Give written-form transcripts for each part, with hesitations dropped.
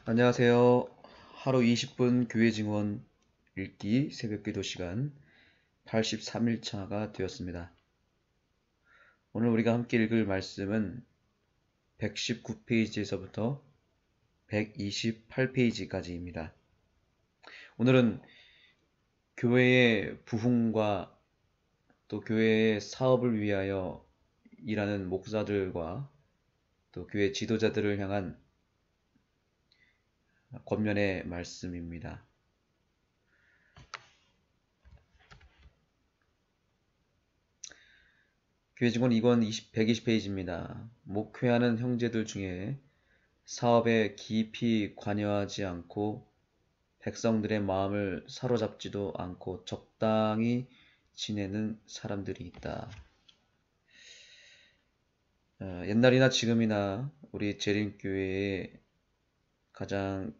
안녕하세요. 하루 20분 교회 증언 읽기 새벽 기도 시간 83일차가 되었습니다. 오늘 우리가 함께 읽을 말씀은 119페이지에서부터 128페이지까지입니다. 오늘은 교회의 부흥과 또 교회의 사업을 위하여 일하는 목사들과 또 교회 지도자들을 향한 권면의 말씀입니다. 교회 증언 2권 120페이지입니다. 목회하는 형제들 중에 사업에 깊이 관여하지 않고 백성들의 마음을 사로잡지도 않고 적당히 지내는 사람들이 있다. 옛날이나 지금이나 우리 재림교회의 가장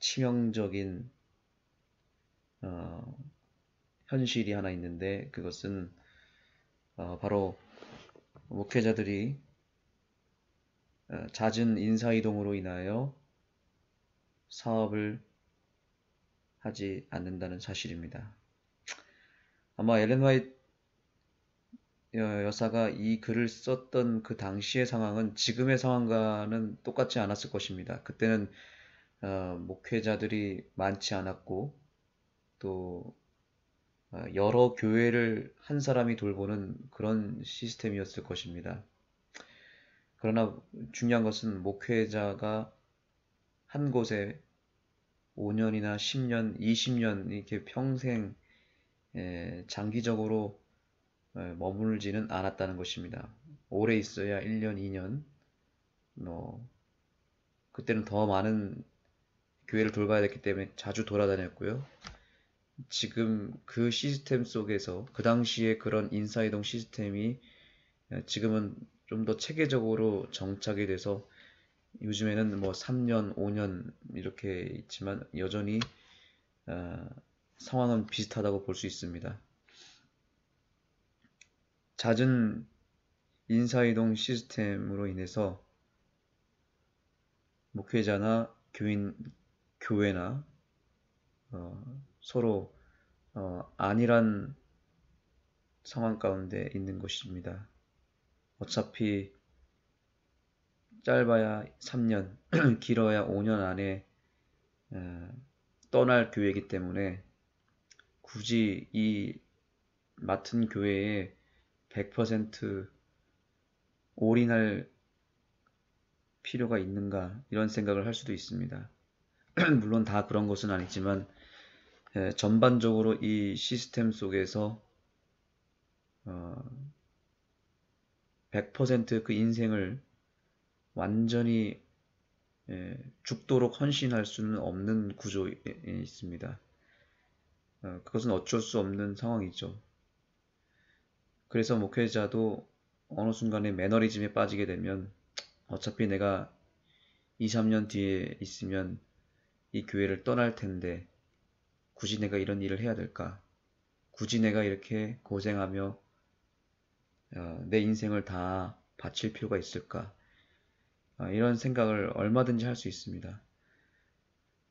치명적인 현실이 하나 있는데 그것은 바로 목회자들이 잦은 인사이동으로 인하여 사업을 하지 않는다는 사실입니다. 아마 엘렌 화이트 여사가 이 글을 썼던 그 당시의 상황은 지금의 상황과는 똑같지 않았을 것입니다. 그때는 목회자들이 많지 않았고 또 여러 교회를 한 사람이 돌보는 그런 시스템이었을 것입니다. 그러나 중요한 것은 목회자가 한 곳에 5년이나 10년, 20년 이렇게 평생 장기적으로 머물지는 않았다는 것입니다. 오래 있어야 1년, 2년, 그때는 더 많은 교회를 돌봐야 됐기 때문에 자주 돌아다녔고요. 지금 그 시스템 속에서 그 당시에 그런 인사이동 시스템이 지금은 좀 더 체계적으로 정착이 돼서 요즘에는 뭐 3년, 5년 이렇게 있지만 여전히 상황은 비슷하다고 볼 수 있습니다. 잦은 인사이동 시스템으로 인해서 목회자나 교회나 서로 안일한 상황 가운데 있는 것입니다. 어차피 짧아야 3년, 길어야 5년 안에 떠날 교회이기 때문에 굳이 이 맡은 교회에 100% 올인할 필요가 있는가 이런 생각을 할 수도 있습니다. 물론 다 그런 것은 아니지만 전반적으로 이 시스템 속에서 100% 인생을 완전히 죽도록 헌신할 수는 없는 구조에 있습니다. 그것은 어쩔 수 없는 상황이죠. 그래서 목회자도 어느 순간에 매너리즘에 빠지게 되면 어차피 내가 2, 3년 뒤에 있으면 이 교회를 떠날 텐데 굳이 내가 이런 일을 해야 될까? 굳이 내가 이렇게 고생하며 내 인생을 다 바칠 필요가 있을까? 이런 생각을 얼마든지 할 수 있습니다.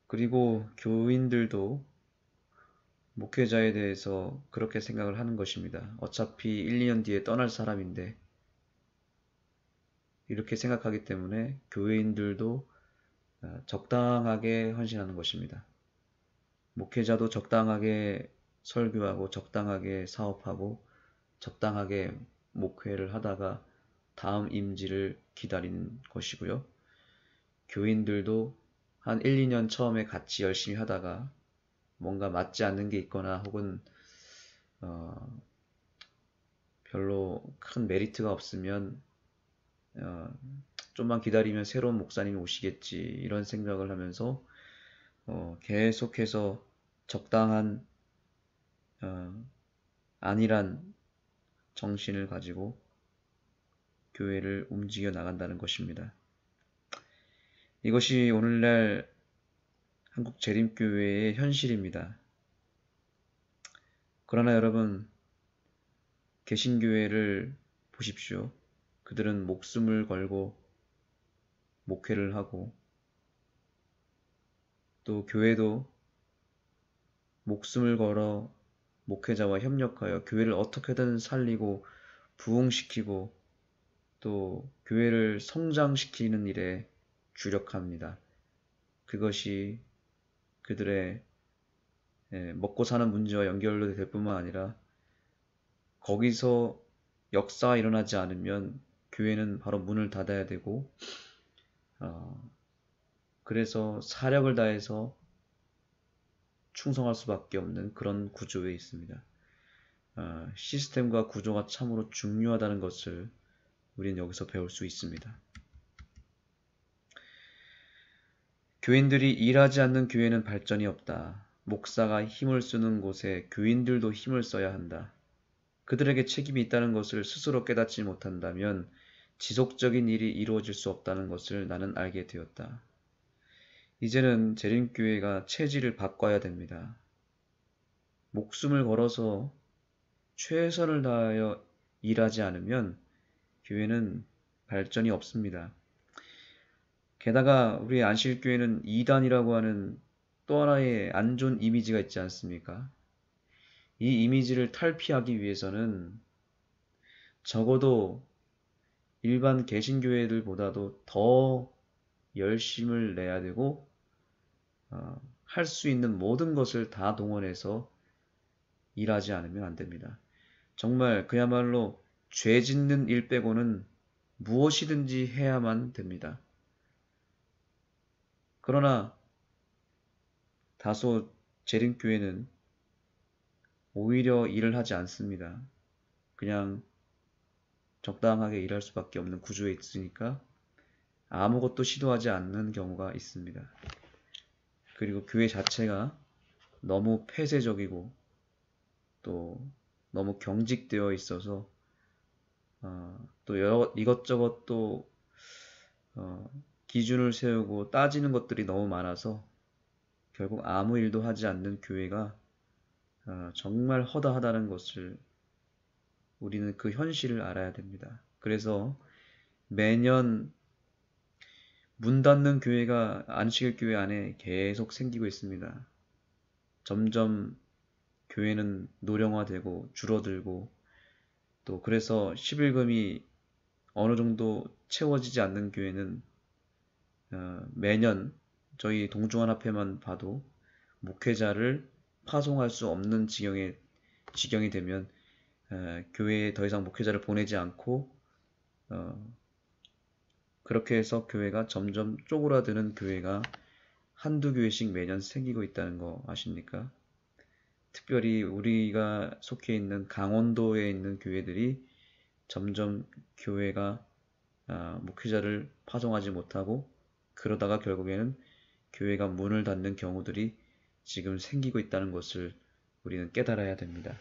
그리고 교인들도 목회자에 대해서 그렇게 생각을 하는 것입니다. 어차피 1, 2년 뒤에 떠날 사람인데 이렇게 생각하기 때문에 교회인들도 적당하게 헌신하는 것입니다. 목회자도 적당하게 설교하고 적당하게 사업하고 적당하게 목회를 하다가 다음 임지를 기다리는 것이고요. 교인들도 한 1, 2년 처음에 같이 열심히 하다가 뭔가 맞지 않는 게 있거나 혹은 별로 큰 메리트가 없으면 좀만 기다리면 새로운 목사님이 오시겠지 이런 생각을 하면서 계속해서 적당한 안일한 정신을 가지고 교회를 움직여 나간다는 것입니다. 이것이 오늘날 한국 재림교회의 현실입니다. 그러나 여러분, 개신교회를 보십시오. 그들은 목숨을 걸고 목회를 하고 또 교회도 목숨을 걸어 목회자와 협력하여 교회를 어떻게든 살리고 부흥시키고 또 교회를 성장시키는 일에 주력합니다. 그것이 그들의 먹고 사는 문제와 연결도 될 뿐만 아니라 거기서 역사가 일어나지 않으면 교회는 바로 문을 닫아야 되고 그래서 사력을 다해서 충성할 수밖에 없는 그런 구조에 있습니다. 시스템과 구조가 참으로 중요하다는 것을 우리는 여기서 배울 수 있습니다. 교인들이 일하지 않는 교회는 발전이 없다. 목사가 힘을 쓰는 곳에 교인들도 힘을 써야 한다. 그들에게 책임이 있다는 것을 스스로 깨닫지 못한다면 지속적인 일이 이루어질 수 없다는 것을 나는 알게 되었다. 이제는 재림교회가 체질을 바꿔야 됩니다. 목숨을 걸어서 최선을 다하여 일하지 않으면 교회는 발전이 없습니다. 게다가 우리 안실교회는 이단이라고 하는 또 하나의 안 좋은 이미지가 있지 않습니까? 이 이미지를 탈피하기 위해서는 적어도 일반 개신교회들보다도 더 열심을 내야 되고 할 수 있는 모든 것을 다 동원해서 일하지 않으면 안 됩니다. 정말 그야말로 죄 짓는 일 빼고는 무엇이든지 해야만 됩니다. 그러나 다소 재림교회는 오히려 일을 하지 않습니다. 그냥 적당하게 일할 수밖에 없는 구조에 있으니까 아무것도 시도하지 않는 경우가 있습니다. 그리고 교회 자체가 너무 폐쇄적이고 또 너무 경직되어 있어서 또 이것저것 또 기준을 세우고 따지는 것들이 너무 많아서 결국 아무 일도 하지 않는 교회가 정말 허다하다는 것을 우리는 그 현실을 알아야 됩니다. 그래서 매년 문 닫는 교회가 안식일 교회 안에 계속 생기고 있습니다. 점점 교회는 노령화되고 줄어들고 또 그래서 11금이 어느 정도 채워지지 않는 교회는 매년 저희 동중환합회만 봐도 목회자를 파송할 수 없는 지경이 되면 교회에 더 이상 목회자를 보내지 않고 그렇게 해서 교회가 점점 쪼그라드는 교회가 한두 교회씩 매년 생기고 있다는 거 아십니까? 특별히 우리가 속해 있는 강원도에 있는 교회들이 점점 교회가 목회자를 파송하지 못하고 그러다가 결국에는 교회가 문을 닫는 경우들이 지금 생기고 있다는 것을 우리는 깨달아야 됩니다.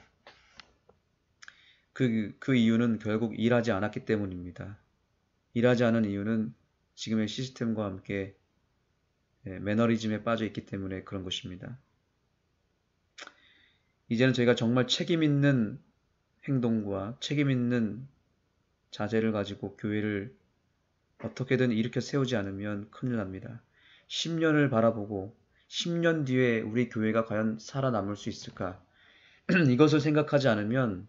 그 이유는 결국 일하지 않았기 때문입니다. 일하지 않은 이유는 지금의 시스템과 함께 매너리즘에 빠져 있기 때문에 그런 것입니다. 이제는 저희가 정말 책임 있는 행동과 책임 있는 자세를 가지고 교회를 어떻게든 일으켜 세우지 않으면 큰일 납니다. 10년을 바라보고 10년 뒤에 우리 교회가 과연 살아남을 수 있을까? 이것을 생각하지 않으면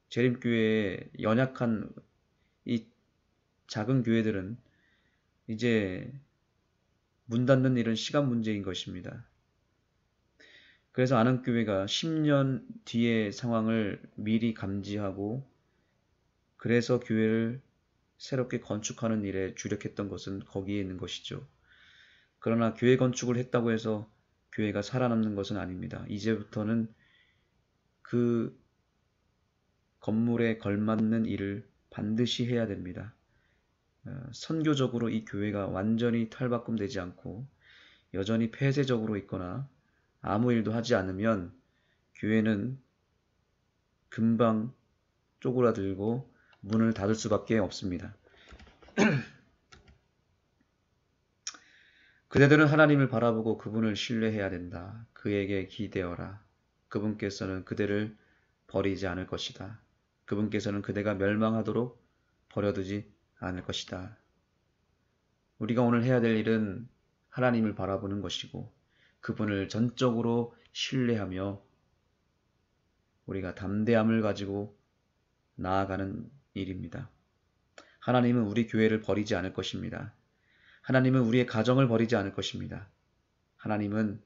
재림교회의 연약한 이 작은 교회들은 이제 문 닫는 일은 시간 문제인 것입니다. 그래서 아는 교회가 10년 뒤의 상황을 미리 감지하고 그래서 교회를 새롭게 건축하는 일에 주력했던 것은 거기에 있는 것이죠. 그러나 교회 건축을 했다고 해서 교회가 살아남는 것은 아닙니다. 이제부터는 그 건물에 걸맞는 일을 반드시 해야 됩니다. 선교적으로 이 교회가 완전히 탈바꿈되지 않고 여전히 폐쇄적으로 있거나 아무 일도 하지 않으면 교회는 금방 쪼그라들고 문을 닫을 수밖에 없습니다. 그대들은 하나님을 바라보고 그분을 신뢰해야 된다. 그에게 기대어라. 그분께서는 그대를 버리지 않을 것이다. 그분께서는 그대가 멸망하도록 버려두지 않을 것이다. 우리가 오늘 해야 될 일은 하나님을 바라보는 것이고 그분을 전적으로 신뢰하며 우리가 담대함을 가지고 나아가는 일입니다. 하나님은 우리 교회를 버리지 않을 것입니다. 하나님은 우리의 가정을 버리지 않을 것입니다. 하나님은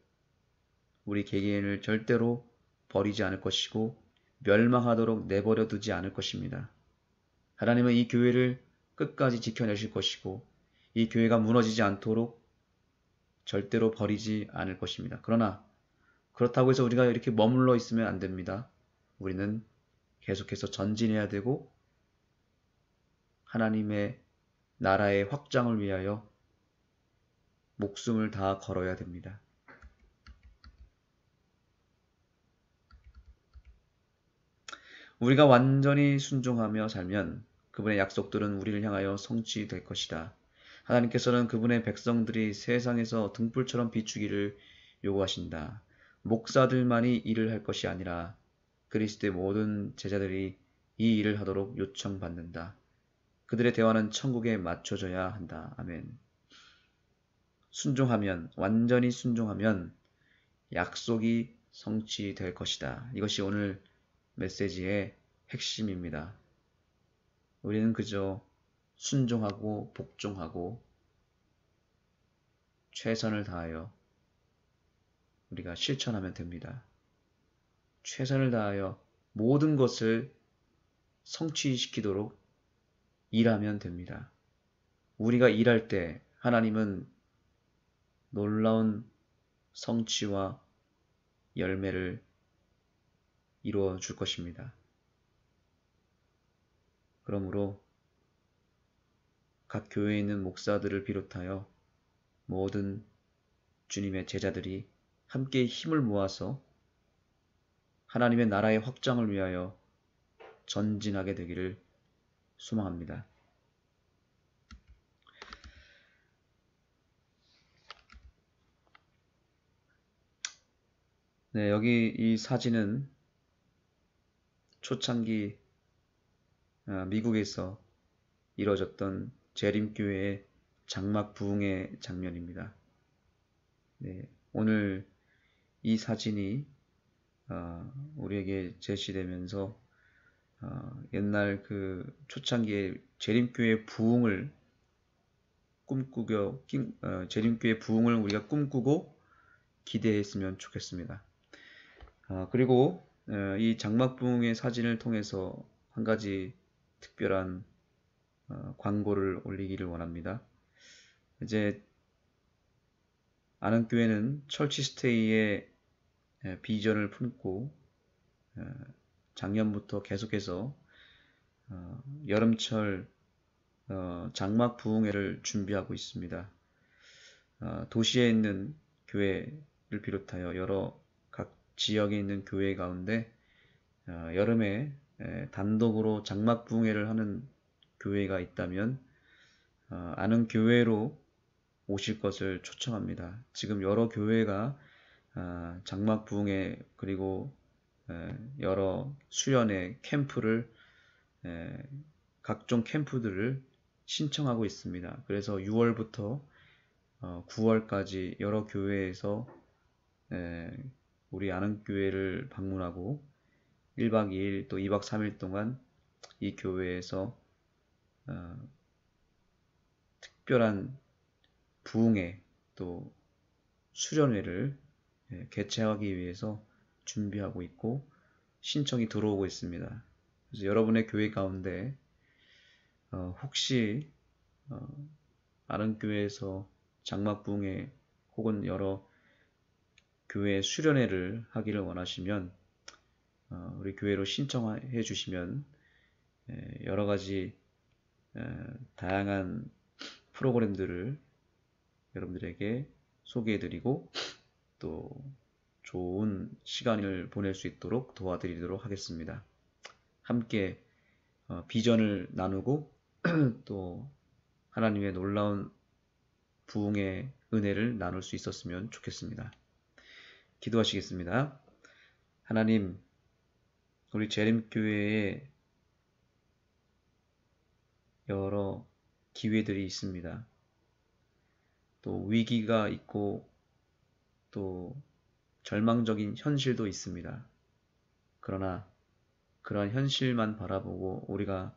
우리 개개인을 절대로 버리지 않을 것이고 멸망하도록 내버려 두지 않을 것입니다. 하나님은 이 교회를 끝까지 지켜내실 것이고 이 교회가 무너지지 않도록 절대로 버리지 않을 것입니다. 그러나 그렇다고 해서 우리가 이렇게 머물러 있으면 안 됩니다. 우리는 계속해서 전진해야 되고 하나님의 나라의 확장을 위하여 목숨을 다 걸어야 됩니다. 우리가 완전히 순종하며 살면 그분의 약속들은 우리를 향하여 성취될 것이다. 하나님께서는 그분의 백성들이 세상에서 등불처럼 비추기를 요구하신다. 목사들만이 일을 할 것이 아니라 그리스도의 모든 제자들이 이 일을 하도록 요청받는다. 그들의 대화는 천국에 맞춰져야 한다. 아멘. 순종하면, 완전히 순종하면 약속이 성취될 것이다. 이것이 오늘 메시지의 핵심입니다. 우리는 그저 순종하고 복종하고 최선을 다하여 우리가 실천하면 됩니다. 최선을 다하여 모든 것을 성취시키도록 일하면 됩니다. 우리가 일할 때 하나님은 놀라운 성취와 열매를 이루어 줄 것입니다. 그러므로 각 교회에 있는 목사들을 비롯하여 모든 주님의 제자들이 함께 힘을 모아서 하나님의 나라의 확장을 위하여 전진하게 되기를 소망합니다. 네, 여기 이 사진은 초창기 미국에서 이뤄졌던 재림교회의 장막 부흥의 장면입니다. 네, 오늘 이 사진이 우리에게 제시되면서 옛날 그 초창기의 재림교회 부흥을 재림교회 부흥을 우리가 꿈꾸고 기대했으면 좋겠습니다. 그리고 이 장막 부흥의 사진을 통해서 한 가지 특별한 광고를 올리기를 원합니다. 이제 안흥교회는 철치스테이의 비전을 품고 작년부터 계속해서 여름철 장막 부흥회를 준비하고 있습니다. 도시에 있는 교회를 비롯하여 여러 각 지역에 있는 교회 가운데 여름에 단독으로 장막 부흥회를 하는 교회가 있다면 안흥교회로 오실 것을 초청합니다. 지금 여러 교회가 장막 부흥회 그리고 여러 수련회 캠프를 각종 캠프들을 신청하고 있습니다. 그래서 6월부터 9월까지 여러 교회에서 우리 안흥교회를 방문하고 1박 2일 또 2박 3일 동안 이 교회에서 특별한 부흥회 또 수련회를 개최하기 위해서 준비하고 있고 신청이 들어오고 있습니다. 그래서 여러분의 교회 가운데 혹시 안흥교회에서 장막 부흥회 혹은 여러 교회 수련회를 하기를 원하시면 우리 교회로 신청해 주시면 여러 가지 다양한 프로그램들을 여러분들에게 소개해 드리고 또 좋은 시간을 보낼 수 있도록 도와드리도록 하겠습니다. 함께 비전을 나누고 또 하나님의 놀라운 부흥의 은혜를 나눌 수 있었으면 좋겠습니다. 기도하시겠습니다. 하나님, 우리 재림교회에 여러 기회들이 있습니다. 또 위기가 있고 또 절망적인 현실도 있습니다. 그러나 그러한 현실만 바라보고 우리가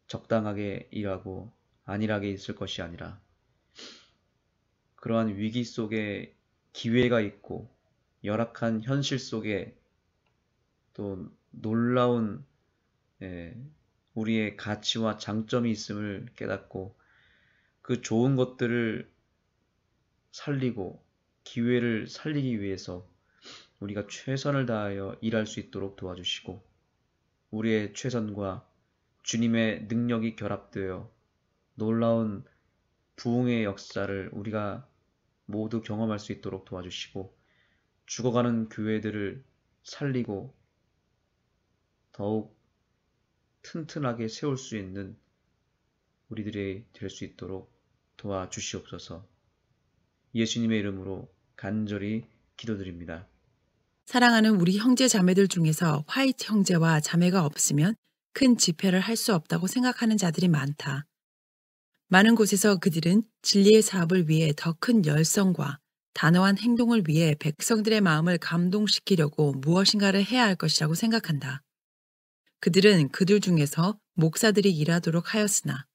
적당하게 일하고 안일하게 있을 것이 아니라 그러한 위기 속에 기회가 있고 열악한 현실 속에 또 놀라운 우리의 가치와 장점이 있음을 깨닫고 그 좋은 것들을 살리고 기회를 살리기 위해서 우리가 최선을 다하여 일할 수 있도록 도와주시고 우리의 최선과 주님의 능력이 결합되어 놀라운 부흥의 역사를 우리가 모두 경험할 수 있도록 도와주시고 죽어가는 교회들을 살리고 더욱 튼튼하게 세울 수 있는 우리들이 될 수 있도록 도와주시옵소서. 예수님의 이름으로 간절히 기도드립니다. 사랑하는 우리 형제 자매들 중에서 화이트 형제와 자매가 없으면 큰 집회를 할 수 없다고 생각하는 자들이 많다. 많은 곳에서 그들은 진리의 사업을 위해 더 큰 열성과 단호한 행동을 위해 백성들의 마음을 감동시키려고 무엇인가를 해야 할 것이라고 생각한다. 그들은 그들 중에서 목사들이 일하도록 하였으나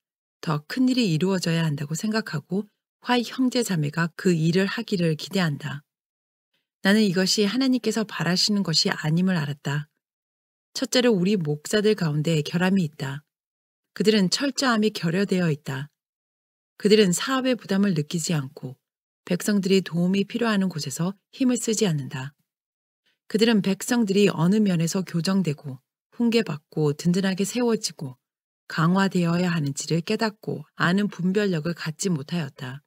더 큰 일이 이루어져야 한다고 생각하고 화이트 형제 자매가 그 일을 하기를 기대한다. 나는 이것이 하나님께서 바라시는 것이 아님을 알았다. 첫째로 우리 목사들 가운데 결함이 있다. 그들은 철저함이 결여되어 있다. 그들은 사업의 부담을 느끼지 않고 백성들이 도움이 필요하는 곳에서 힘을 쓰지 않는다. 그들은 백성들이 어느 면에서 교정되고 훈계받고 든든하게 세워지고 강화되어야 하는지를 깨닫고 아는 분별력을 갖지 못하였다.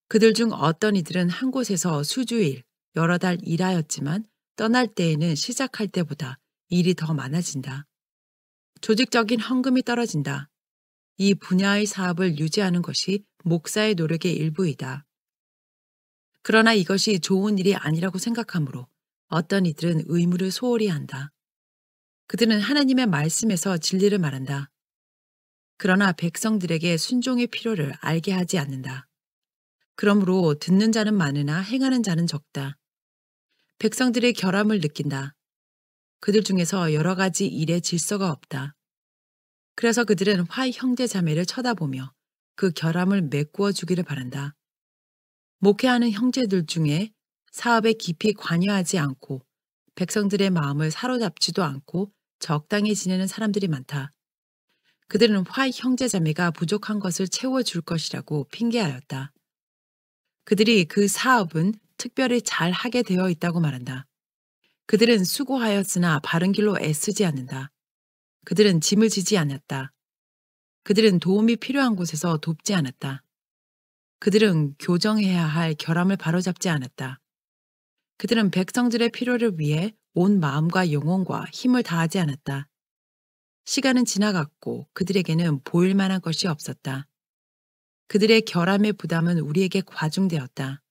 그들 중 어떤 이들은 한 곳에서 수주일, 여러 달 일하였지만 떠날 때에는 시작할 때보다 일이 더 많아진다. 조직적인 헌금이 떨어진다. 이 분야의 사업을 유지하는 것이 목사의 노력의 일부이다. 그러나 이것이 좋은 일이 아니라고 생각하므로 어떤 이들은 의무를 소홀히 한다. 그들은 하나님의 말씀에서 진리를 말한다. 그러나 백성들에게 순종의 필요를 알게 하지 않는다. 그러므로 듣는 자는 많으나 행하는 자는 적다. 백성들의 결함을 느낀다. 그들 중에서 여러 가지 일의 질서가 없다. 그래서 그들은 화이 형제 자매를 쳐다보며 그 결함을 메꾸어 주기를 바란다. 목회하는 형제들 중에 사업에 깊이 관여하지 않고 백성들의 마음을 사로잡지도 않고 적당히 지내는 사람들이 많다. 그들은 화이 형제 자매가 부족한 것을 채워줄 것이라고 핑계하였다. 그들이 그 사업은 특별히 잘 하게 되어 있다고 말한다. 그들은 수고하였으나 바른 길로 애쓰지 않는다. 그들은 짐을 지지 않았다. 그들은 도움이 필요한 곳에서 돕지 않았다. 그들은 교정해야 할 결함을 바로잡지 않았다. 그들은 백성들의 필요를 위해 온 마음과 영혼과 힘을 다하지 않았다. 시간은 지나갔고 그들에게는 보일 만한 것이 없었다. 그들의 결함의 부담은 우리에게 과중되었다.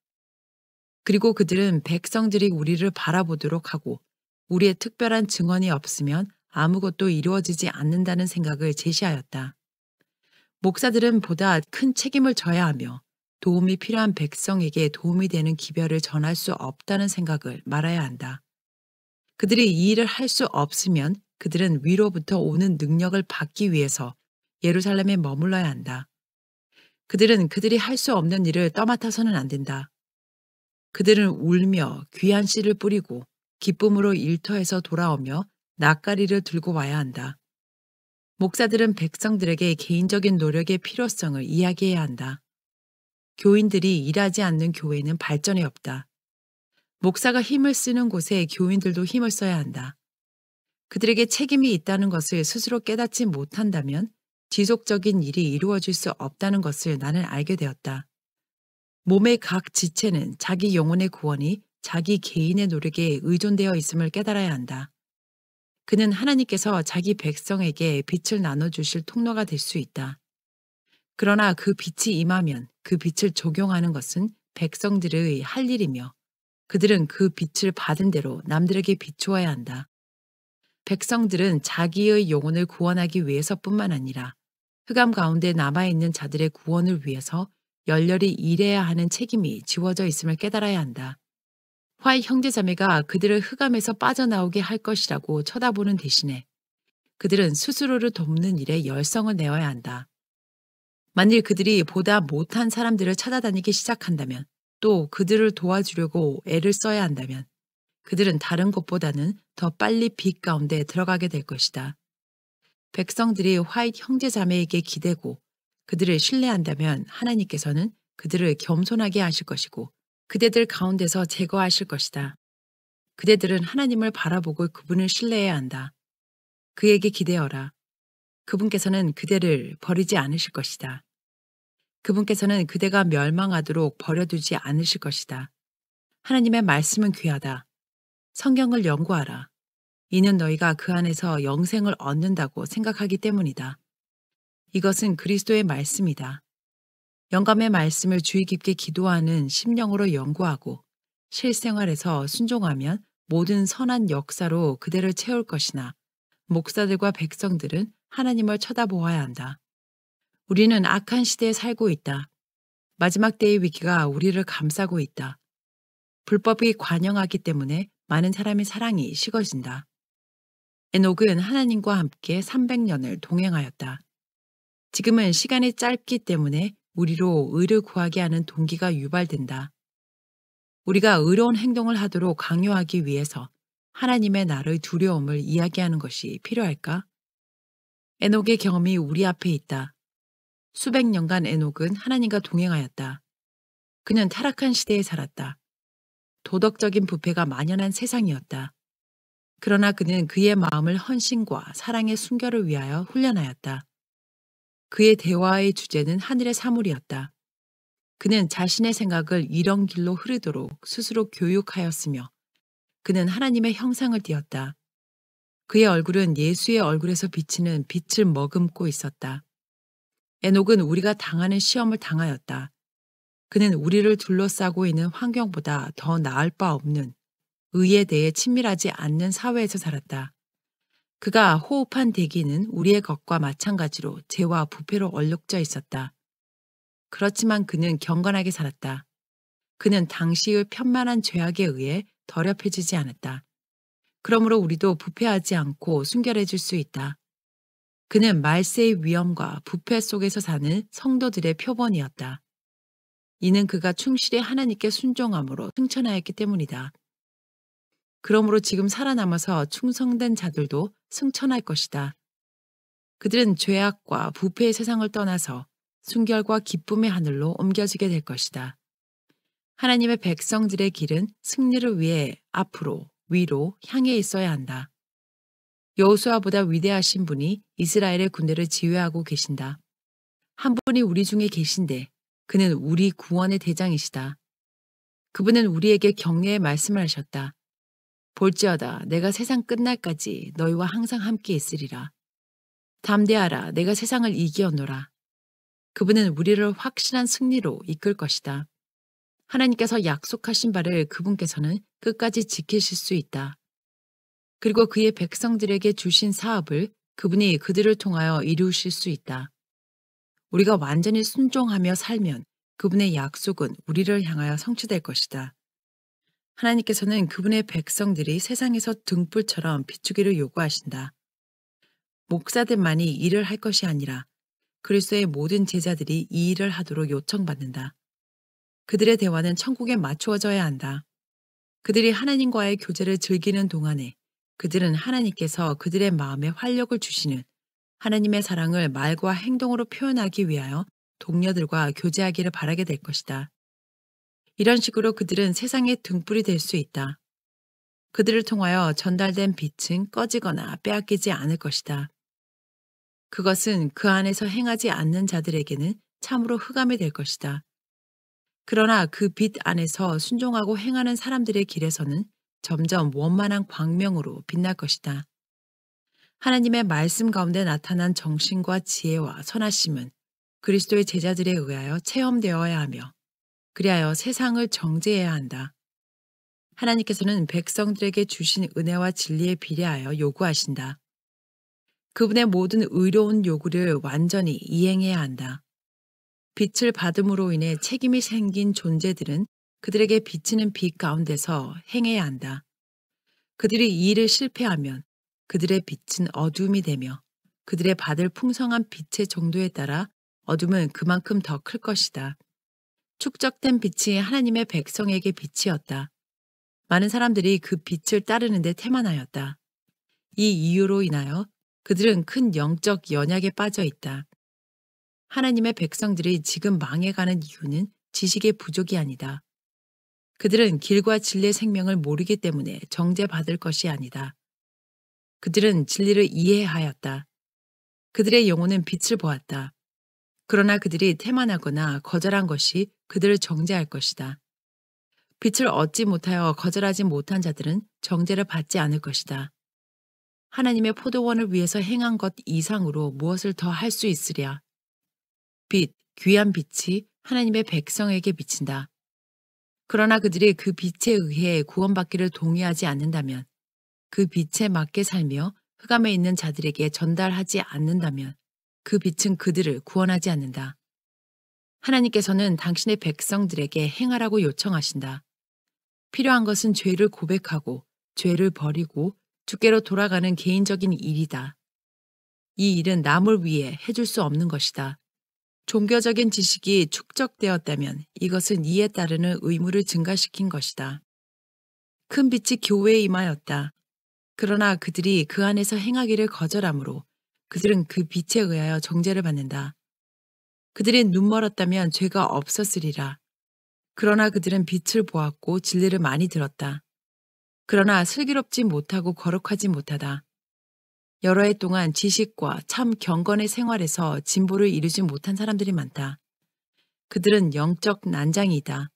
그리고 그들은 백성들이 우리를 바라보도록 하고 우리의 특별한 증언이 없으면 아무것도 이루어지지 않는다는 생각을 제시하였다. 목사들은 보다 큰 책임을 져야 하며 도움이 필요한 백성에게 도움이 되는 기별을 전할 수 없다는 생각을 말아야 한다. 그들이 이 일을 할 수 없으면 그들은 위로부터 오는 능력을 받기 위해서 예루살렘에 머물러야 한다. 그들은 그들이 할 수 없는 일을 떠맡아서는 안 된다. 그들은 울며 귀한 씨를 뿌리고 기쁨으로 일터에서 돌아오며 낯가리를 들고 와야 한다. 목사들은 백성들에게 개인적인 노력의 필요성을 이야기해야 한다. 교인들이 일하지 않는 교회는 발전이 없다. 목사가 힘을 쓰는 곳에 교인들도 힘을 써야 한다. 그들에게 책임이 있다는 것을 스스로 깨닫지 못한다면 지속적인 일이 이루어질 수 없다는 것을 나는 알게 되었다. 몸의 각 지체는 자기 영혼의 구원이 자기 개인의 노력에 의존되어 있음을 깨달아야 한다. 그는 하나님께서 자기 백성에게 빛을 나눠주실 통로가 될 수 있다. 그러나 그 빛이 임하면 그 빛을 적용하는 것은 백성들의 할 일이며 그들은 그 빛을 받은 대로 남들에게 비추어야 한다. 백성들은 자기의 영혼을 구원하기 위해서뿐만 아니라 흑암 가운데 남아있는 자들의 구원을 위해서 열렬히 일해야 하는 책임이 지워져 있음을 깨달아야 한다. 화이트 형제자매가 그들을 흑암에서 빠져나오게 할 것이라고 쳐다보는 대신에 그들은 스스로를 돕는 일에 열성을 내어야 한다. 만일 그들이 보다 못한 사람들을 찾아다니기 시작한다면, 또 그들을 도와주려고 애를 써야 한다면 그들은 다른 것보다는 더 빨리 빛 가운데 들어가게 될 것이다. 백성들이 화이트 형제자매에게 기대고 그들을 신뢰한다면 하나님께서는 그들을 겸손하게 하실 것이고 그대들 가운데서 제거하실 것이다. 그대들은 하나님을 바라보고 그분을 신뢰해야 한다. 그에게 기대어라. 그분께서는 그대를 버리지 않으실 것이다. 그분께서는 그대가 멸망하도록 버려두지 않으실 것이다. 하나님의 말씀은 귀하다. 성경을 연구하라. 이는 너희가 그 안에서 영생을 얻는다고 생각하기 때문이다. 이것은 그리스도의 말씀이다. 영감의 말씀을 주의 깊게 기도하는 심령으로 연구하고 실생활에서 순종하면 모든 선한 역사로 그대를 채울 것이나 목사들과 백성들은 하나님을 쳐다보아야 한다. 우리는 악한 시대에 살고 있다. 마지막 때의 위기가 우리를 감싸고 있다. 불법이 관영하기 때문에 많은 사람의 사랑이 식어진다. 에녹은 하나님과 함께 300년을 동행하였다. 지금은 시간이 짧기 때문에 우리로 의를 구하게 하는 동기가 유발된다. 우리가 의로운 행동을 하도록 강요하기 위해서 하나님의 나라의 두려움을 이야기하는 것이 필요할까? 에녹의 경험이 우리 앞에 있다. 수백 년간 에녹은 하나님과 동행하였다. 그는 타락한 시대에 살았다. 도덕적인 부패가 만연한 세상이었다. 그러나 그는 그의 마음을 헌신과 사랑의 순결을 위하여 훈련하였다. 그의 대화의 주제는 하늘의 사물이었다. 그는 자신의 생각을 이런 길로 흐르도록 스스로 교육하였으며 그는 하나님의 형상을 띠었다. 그의 얼굴은 예수의 얼굴에서 비치는 빛을 머금고 있었다. 에녹은 우리가 당하는 시험을 당하였다. 그는 우리를 둘러싸고 있는 환경보다 더 나을 바 없는 의에 대해 친밀하지 않는 사회에서 살았다. 그가 호흡한 대기는 우리의 것과 마찬가지로 죄와 부패로 얼룩져 있었다. 그렇지만 그는 경건하게 살았다. 그는 당시의 편만한 죄악에 의해 더럽혀지지 않았다. 그러므로 우리도 부패하지 않고 순결해질 수 있다. 그는 말세의 위험과 부패 속에서 사는 성도들의 표본이었다. 이는 그가 충실히 하나님께 순종함으로 승천하였기 때문이다. 그러므로 지금 살아남아서 충성된 자들도 승천할 것이다. 그들은 죄악과 부패의 세상을 떠나서 순결과 기쁨의 하늘로 옮겨지게 될 것이다. 하나님의 백성들의 길은 승리를 위해 앞으로, 위로 향해 있어야 한다. 여호수아보다 위대하신 분이 이스라엘의 군대를 지휘하고 계신다. 한 분이 우리 중에 계신데 그는 우리 구원의 대장이시다. 그분은 우리에게 격려의 말씀을 하셨다. 볼지어다 내가 세상 끝날까지 너희와 항상 함께 있으리라. 담대하라 내가 세상을 이기었노라. 그분은 우리를 확실한 승리로 이끌 것이다. 하나님께서 약속하신 바를 그분께서는 끝까지 지키실 수 있다. 그리고 그의 백성들에게 주신 사업을 그분이 그들을 통하여 이루실 수 있다. 우리가 완전히 순종하며 살면 그분의 약속은 우리를 향하여 성취될 것이다. 하나님께서는 그분의 백성들이 세상에서 등불처럼 비추기를 요구하신다. 목사들만이 일을 할 것이 아니라 그리스도의 모든 제자들이 이 일을 하도록 요청받는다. 그들의 대화는 천국에 맞추어져야 한다. 그들이 하나님과의 교제를 즐기는 동안에 그들은 하나님께서 그들의 마음에 활력을 주시는 하나님의 사랑을 말과 행동으로 표현하기 위하여 동료들과 교제하기를 바라게 될 것이다. 이런 식으로 그들은 세상의 등불이 될 수 있다. 그들을 통하여 전달된 빛은 꺼지거나 빼앗기지 않을 것이다. 그것은 그 안에서 행하지 않는 자들에게는 참으로 흑암이 될 것이다. 그러나 그 빛 안에서 순종하고 행하는 사람들의 길에서는 점점 원만한 광명으로 빛날 것이다. 하나님의 말씀 가운데 나타난 정신과 지혜와 선하심은 그리스도의 제자들에 의하여 체험되어야 하며 그리하여 세상을 정죄해야 한다. 하나님께서는 백성들에게 주신 은혜와 진리에 비례하여 요구하신다. 그분의 모든 의로운 요구를 완전히 이행해야 한다. 빛을 받음으로 인해 책임이 생긴 존재들은 그들에게 비치는 빛 가운데서 행해야 한다. 그들이 이 일을 실패하면 그들의 빛은 어둠이 되며 그들의 받을 풍성한 빛의 정도에 따라 어둠은 그만큼 더 클 것이다. 축적된 빛이 하나님의 백성에게 빛이었다. 많은 사람들이 그 빛을 따르는데 태만하였다. 이 이유로 인하여 그들은 큰 영적 연약에 빠져 있다. 하나님의 백성들이 지금 망해가는 이유는 지식의 부족이 아니다. 그들은 길과 진리의 생명을 모르기 때문에 정죄받을 것이 아니다. 그들은 진리를 이해하였다. 그들의 영혼은 빛을 보았다. 그러나 그들이 태만하거나 거절한 것이 그들을 정죄할 것이다. 빛을 얻지 못하여 거절하지 못한 자들은 정죄를 받지 않을 것이다. 하나님의 포도원을 위해서 행한 것 이상으로 무엇을 더 할 수 있으랴. 빛, 귀한 빛이 하나님의 백성에게 비친다. 그러나 그들이 그 빛에 의해 구원받기를 동의하지 않는다면, 그 빛에 맞게 살며 흑암에 있는 자들에게 전달하지 않는다면 그 빛은 그들을 구원하지 않는다. 하나님께서는 당신의 백성들에게 행하라고 요청하신다. 필요한 것은 죄를 고백하고 죄를 버리고 주께로 돌아가는 개인적인 일이다. 이 일은 남을 위해 해줄 수 없는 것이다. 종교적인 지식이 축적되었다면 이것은 이에 따르는 의무를 증가시킨 것이다. 큰 빛이 교회에 임하였다. 그러나 그들이 그 안에서 행하기를 거절하므로 그들은 그 빛에 의하여 정죄를 받는다. 그들이 눈멀었다면 죄가 없었으리라. 그러나 그들은 빛을 보았고 진리를 많이 들었다. 그러나 슬기롭지 못하고 거룩하지 못하다. 여러 해 동안 지식과 참 경건의 생활에서 진보를 이루지 못한 사람들이 많다. 그들은 영적 난장이다.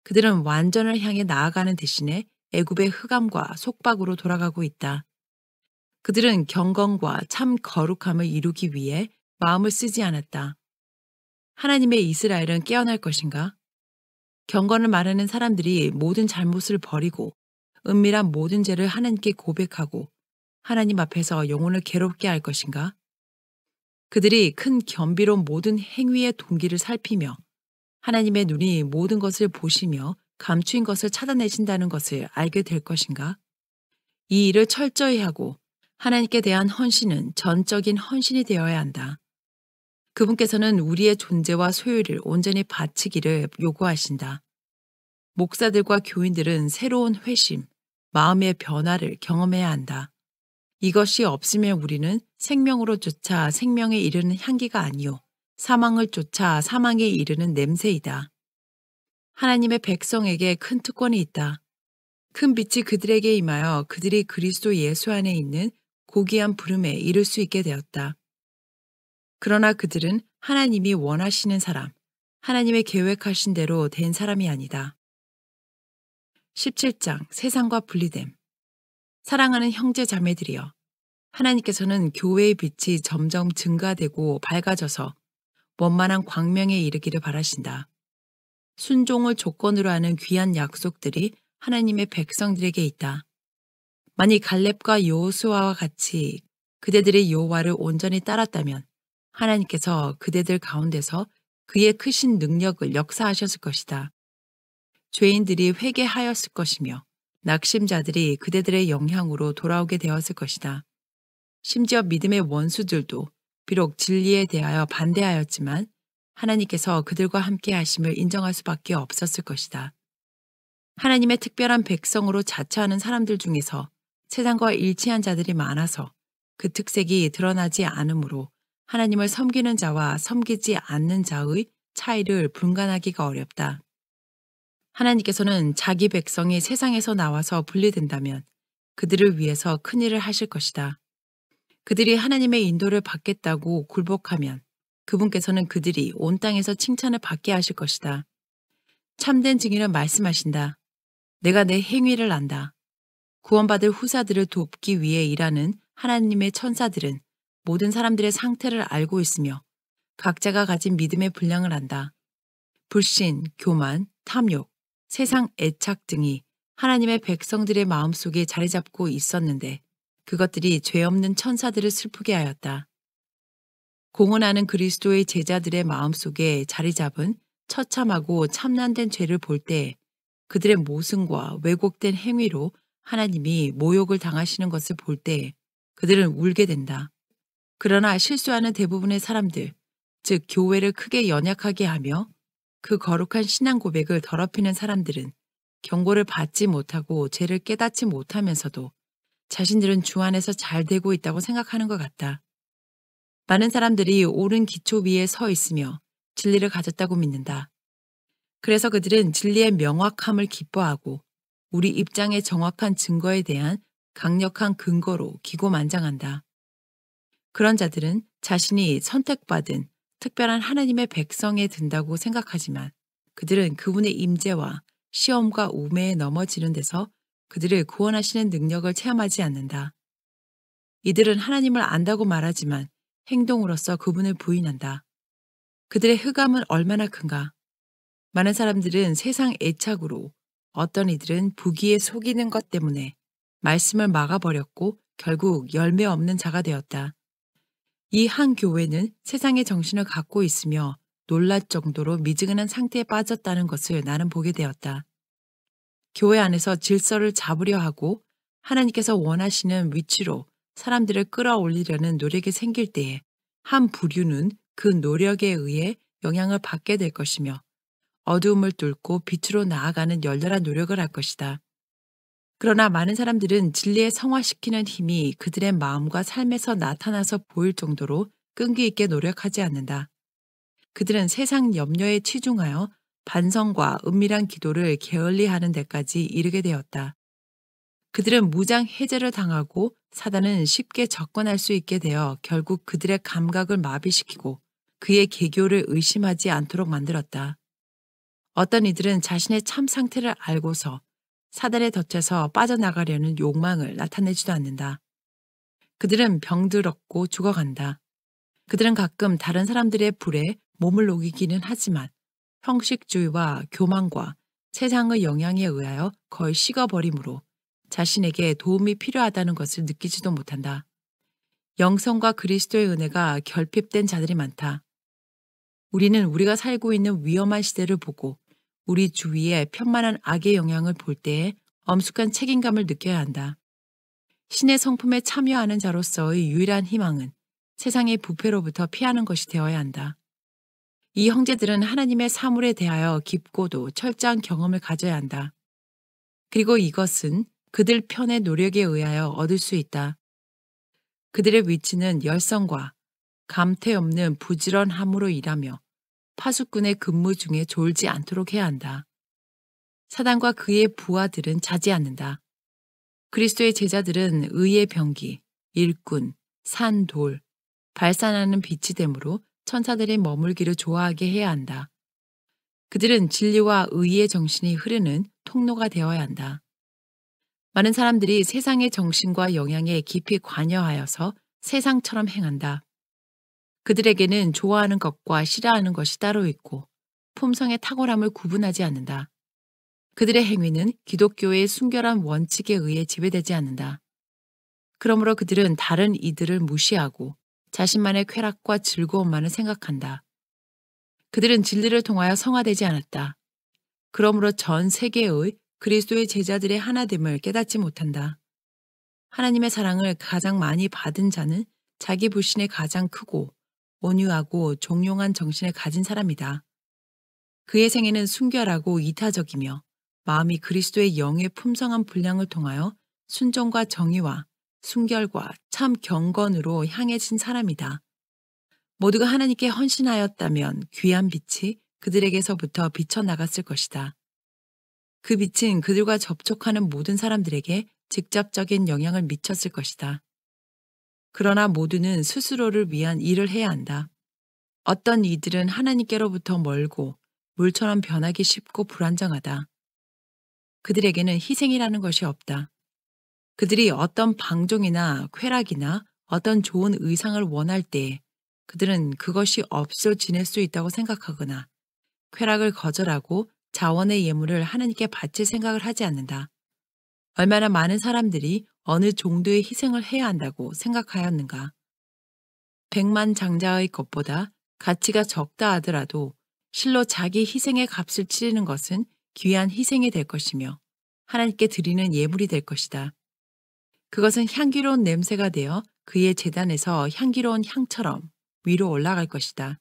그들은 완전을 향해 나아가는 대신에 애굽의 흑암과 속박으로 돌아가고 있다. 그들은 경건과 참 거룩함을 이루기 위해 마음을 쓰지 않았다. 하나님의 이스라엘은 깨어날 것인가? 경건을 말하는 사람들이 모든 잘못을 버리고 은밀한 모든 죄를 하나님께 고백하고 하나님 앞에서 영혼을 괴롭게 할 것인가? 그들이 큰 겸비로 모든 행위의 동기를 살피며 하나님의 눈이 모든 것을 보시며 감추인 것을 찾아내신다는 것을 알게 될 것인가? 이 일을 철저히 하고 하나님께 대한 헌신은 전적인 헌신이 되어야 한다. 그분께서는 우리의 존재와 소유를 온전히 바치기를 요구하신다. 목사들과 교인들은 새로운 회심, 마음의 변화를 경험해야 한다. 이것이 없으면 우리는 생명으로 쫓아 생명에 이르는 향기가 아니요 사망을 쫓아 사망에 이르는 냄새이다. 하나님의 백성에게 큰 특권이 있다. 큰 빛이 그들에게 임하여 그들이 그리스도 예수 안에 있는 고귀한 부름에 이를 수 있게 되었다. 그러나 그들은 하나님이 원하시는 사람, 하나님의 계획하신 대로 된 사람이 아니다. 17장 세상과 분리됨. 사랑하는 형제 자매들이여, 하나님께서는 교회의 빛이 점점 증가되고 밝아져서 원만한 광명에 이르기를 바라신다. 순종을 조건으로 하는 귀한 약속들이 하나님의 백성들에게 있다. 만일 갈렙과 여호수아와 같이 그대들의 여호와를 온전히 따랐다면 하나님께서 그대들 가운데서 그의 크신 능력을 역사하셨을 것이다. 죄인들이 회개하였을 것이며 낙심자들이 그대들의 영향으로 돌아오게 되었을 것이다. 심지어 믿음의 원수들도 비록 진리에 대하여 반대하였지만 하나님께서 그들과 함께 하심을 인정할 수밖에 없었을 것이다. 하나님의 특별한 백성으로 자처하는 사람들 중에서 세상과 일치한 자들이 많아서 그 특색이 드러나지 않으므로 하나님을 섬기는 자와 섬기지 않는 자의 차이를 분간하기가 어렵다. 하나님께서는 자기 백성이 세상에서 나와서 분리된다면 그들을 위해서 큰일을 하실 것이다. 그들이 하나님의 인도를 받겠다고 굴복하면 그분께서는 그들이 온 땅에서 칭찬을 받게 하실 것이다. 참된 증인은 말씀하신다. 내가 내 행위를 안다. 구원받을 후사들을 돕기 위해 일하는 하나님의 천사들은 모든 사람들의 상태를 알고 있으며 각자가 가진 믿음의 분량을 안다. 불신, 교만, 탐욕, 세상 애착 등이 하나님의 백성들의 마음속에 자리 잡고 있었는데 그것들이 죄 없는 천사들을 슬프게 하였다. 공언하는 그리스도의 제자들의 마음속에 자리 잡은 처참하고 참난된 죄를 볼 때 그들의 모순과 왜곡된 행위로 하나님이 모욕을 당하시는 것을 볼 때 그들은 울게 된다. 그러나 실수하는 대부분의 사람들, 즉 교회를 크게 연약하게 하며 그 거룩한 신앙 고백을 더럽히는 사람들은 경고를 받지 못하고 죄를 깨닫지 못하면서도 자신들은 주 안에서 잘 되고 있다고 생각하는 것 같다. 많은 사람들이 옳은 기초 위에 서 있으며 진리를 가졌다고 믿는다. 그래서 그들은 진리의 명확함을 기뻐하고 우리 입장의 정확한 증거에 대한 강력한 근거로 기고만장한다. 그런 자들은 자신이 선택받은 특별한 하나님의 백성에 든다고 생각하지만 그들은 그분의 임재와 시험과 우매에 넘어지는 데서 그들을 구원하시는 능력을 체험하지 않는다. 이들은 하나님을 안다고 말하지만 행동으로서 그분을 부인한다. 그들의 흑암은 얼마나 큰가. 많은 사람들은 세상 애착으로, 어떤 이들은 부귀에 속이는 것 때문에 말씀을 막아버렸고 결국 열매 없는 자가 되었다. 이 한 교회는 세상의 정신을 갖고 있으며 놀랄 정도로 미지근한 상태에 빠졌다는 것을 나는 보게 되었다. 교회 안에서 질서를 잡으려 하고 하나님께서 원하시는 위치로 사람들을 끌어올리려는 노력이 생길 때에 한 부류는 그 노력에 의해 영향을 받게 될 것이며 어두움을 뚫고 빛으로 나아가는 열렬한 노력을 할 것이다. 그러나 많은 사람들은 진리에 성화시키는 힘이 그들의 마음과 삶에서 나타나서 보일 정도로 끈기 있게 노력하지 않는다. 그들은 세상 염려에 치중하여 반성과 은밀한 기도를 게을리하는 데까지 이르게 되었다. 그들은 무장 해제를 당하고 사단은 쉽게 접근할 수 있게 되어 결국 그들의 감각을 마비시키고 그의 계교를 의심하지 않도록 만들었다. 어떤 이들은 자신의 참 상태를 알고서 사단의 덫에서 빠져나가려는 욕망을 나타내지도 않는다. 그들은 병들었고 죽어간다. 그들은 가끔 다른 사람들의 불에 몸을 녹이기는 하지만 형식주의와 교만과 세상의 영향에 의하여 거의 식어버림으로 자신에게 도움이 필요하다는 것을 느끼지도 못한다. 영성과 그리스도의 은혜가 결핍된 자들이 많다. 우리는 우리가 살고 있는 위험한 시대를 보고 우리 주위에 편만한 악의 영향을 볼 때에 엄숙한 책임감을 느껴야 한다. 신의 성품에 참여하는 자로서의 유일한 희망은 세상의 부패로부터 피하는 것이 되어야 한다. 이 형제들은 하나님의 사물에 대하여 깊고도 철저한 경험을 가져야 한다. 그리고 이것은 그들 편의 노력에 의하여 얻을 수 있다. 그들의 위치는 열성과 감퇴 없는 부지런함으로 일하며 파수꾼의 근무 중에 졸지 않도록 해야 한다. 사단과 그의 부하들은 자지 않는다. 그리스도의 제자들은 의의 병기, 일꾼, 산, 돌, 발산하는 빛이 되므로 천사들이 머물기를 좋아하게 해야 한다. 그들은 진리와 의의 정신이 흐르는 통로가 되어야 한다. 많은 사람들이 세상의 정신과 영향에 깊이 관여하여서 세상처럼 행한다. 그들에게는 좋아하는 것과 싫어하는 것이 따로 있고 품성의 탁월함을 구분하지 않는다. 그들의 행위는 기독교의 순결한 원칙에 의해 지배되지 않는다. 그러므로 그들은 다른 이들을 무시하고 자신만의 쾌락과 즐거움만을 생각한다. 그들은 진리를 통하여 성화되지 않았다. 그러므로 전 세계의 그리스도의 제자들의 하나됨을 깨닫지 못한다. 하나님의 사랑을 가장 많이 받은 자는 자기 불신이 가장 크고 온유하고 종용한 정신을 가진 사람이다. 그의 생애는 순결하고 이타적이며 마음이 그리스도의 영의 품성한 분량을 통하여 순종과 정의와 순결과 참 경건으로 향해진 사람이다. 모두가 하나님께 헌신하였다면 귀한 빛이 그들에게서부터 비쳐나갔을 것이다. 그 빛은 그들과 접촉하는 모든 사람들에게 직접적인 영향을 미쳤을 것이다. 그러나 모두는 스스로를 위한 일을 해야 한다. 어떤 이들은 하나님께로부터 멀고 물처럼 변하기 쉽고 불안정하다. 그들에게는 희생이라는 것이 없다. 그들이 어떤 방종이나 쾌락이나 어떤 좋은 의상을 원할 때에 그들은 그것이 없어 지낼 수 있다고 생각하거나 쾌락을 거절하고 자원의 예물을 하나님께 바칠 생각을 하지 않는다. 얼마나 많은 사람들이 어느 정도의 희생을 해야 한다고 생각하였는가. 백만 장자의 것보다 가치가 적다 하더라도 실로 자기 희생의 값을 치르는 것은 귀한 희생이 될 것이며 하나님께 드리는 예물이 될 것이다. 그것은 향기로운 냄새가 되어 그의 제단에서 향기로운 향처럼 위로 올라갈 것이다.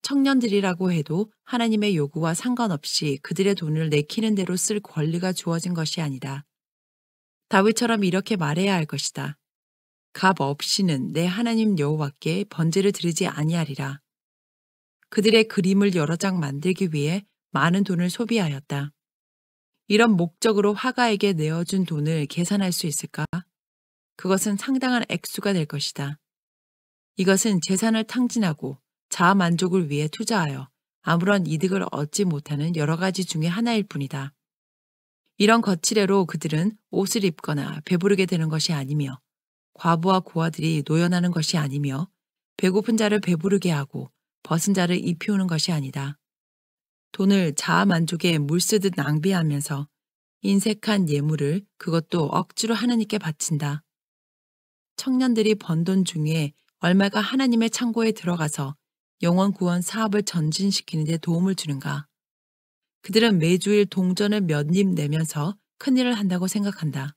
청년들이라고 해도 하나님의 요구와 상관없이 그들의 돈을 내키는 대로 쓸 권리가 주어진 것이 아니다. 다윗처럼 이렇게 말해야 할 것이다. 값 없이는 내 하나님 여호와께 번제를 드리지 아니하리라. 그들의 그림을 여러 장 만들기 위해 많은 돈을 소비하였다. 이런 목적으로 화가에게 내어준 돈을 계산할 수 있을까? 그것은 상당한 액수가 될 것이다. 이것은 재산을 탕진하고 자아 만족을 위해 투자하여 아무런 이득을 얻지 못하는 여러 가지 중에 하나일 뿐이다. 이런 거치레로 그들은 옷을 입거나 배부르게 되는 것이 아니며 과부와 고아들이 노연하는 것이 아니며 배고픈 자를 배부르게 하고 벗은 자를 입히우는 것이 아니다. 돈을 자아 만족에 물쓰듯 낭비하면서 인색한 예물을 그것도 억지로 하나님께 바친다. 청년들이 번 돈 중에 얼마가 하나님의 창고에 들어가서 영혼 구원 사업을 전진시키는 데 도움을 주는가? 그들은 매주일 동전을 몇 입 내면서 큰일을 한다고 생각한다.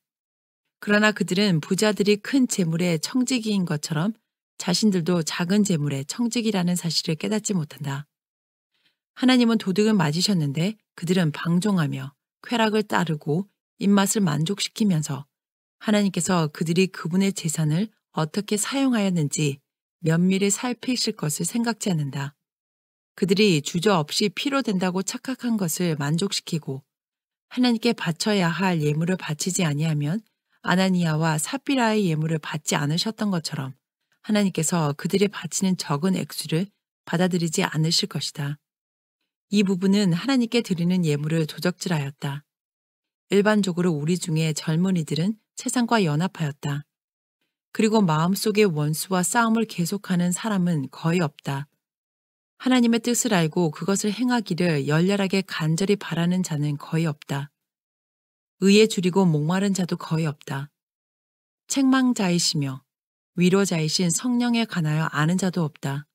그러나 그들은 부자들이 큰 재물의 청지기인 것처럼 자신들도 작은 재물의 청지기라는 사실을 깨닫지 못한다. 하나님은 도둑을 맞으셨는데 그들은 방종하며 쾌락을 따르고 입맛을 만족시키면서 하나님께서 그들이 그분의 재산을 어떻게 사용하였는지 면밀히 살피실 것을 생각지 않는다. 그들이 주저없이 필요된다고 착각한 것을 만족시키고 하나님께 바쳐야 할 예물을 바치지 아니하면 아나니아와 삽비라의 예물을 받지 않으셨던 것처럼 하나님께서 그들이 바치는 적은 액수를 받아들이지 않으실 것이다. 이 부분은 하나님께 드리는 예물을 도적질하였다. 일반적으로 우리 중에 젊은이들은 세상과 연합하였다. 그리고 마음속의 원수와 싸움을 계속하는 사람은 거의 없다. 하나님의 뜻을 알고 그것을 행하기를 열렬하게 간절히 바라는 자는 거의 없다. 의에 줄이고 목마른 자도 거의 없다. 책망자이시며 위로자이신 성령에 관하여 아는 자도 없다.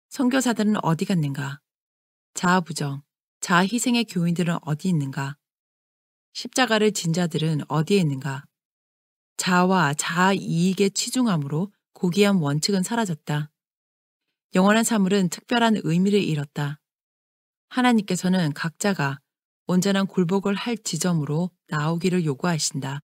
선교사들은 어디 갔는가? 자아 부정, 자아 희생의 교인들은 어디 있는가? 십자가를 진 자들은 어디에 있는가? 자아와 자아 이익에 치중함으로 고귀한 원칙은 사라졌다. 영원한 사물은 특별한 의미를 잃었다. 하나님께서는 각자가 온전한 굴복을 할 지점으로 나오기를 요구하신다.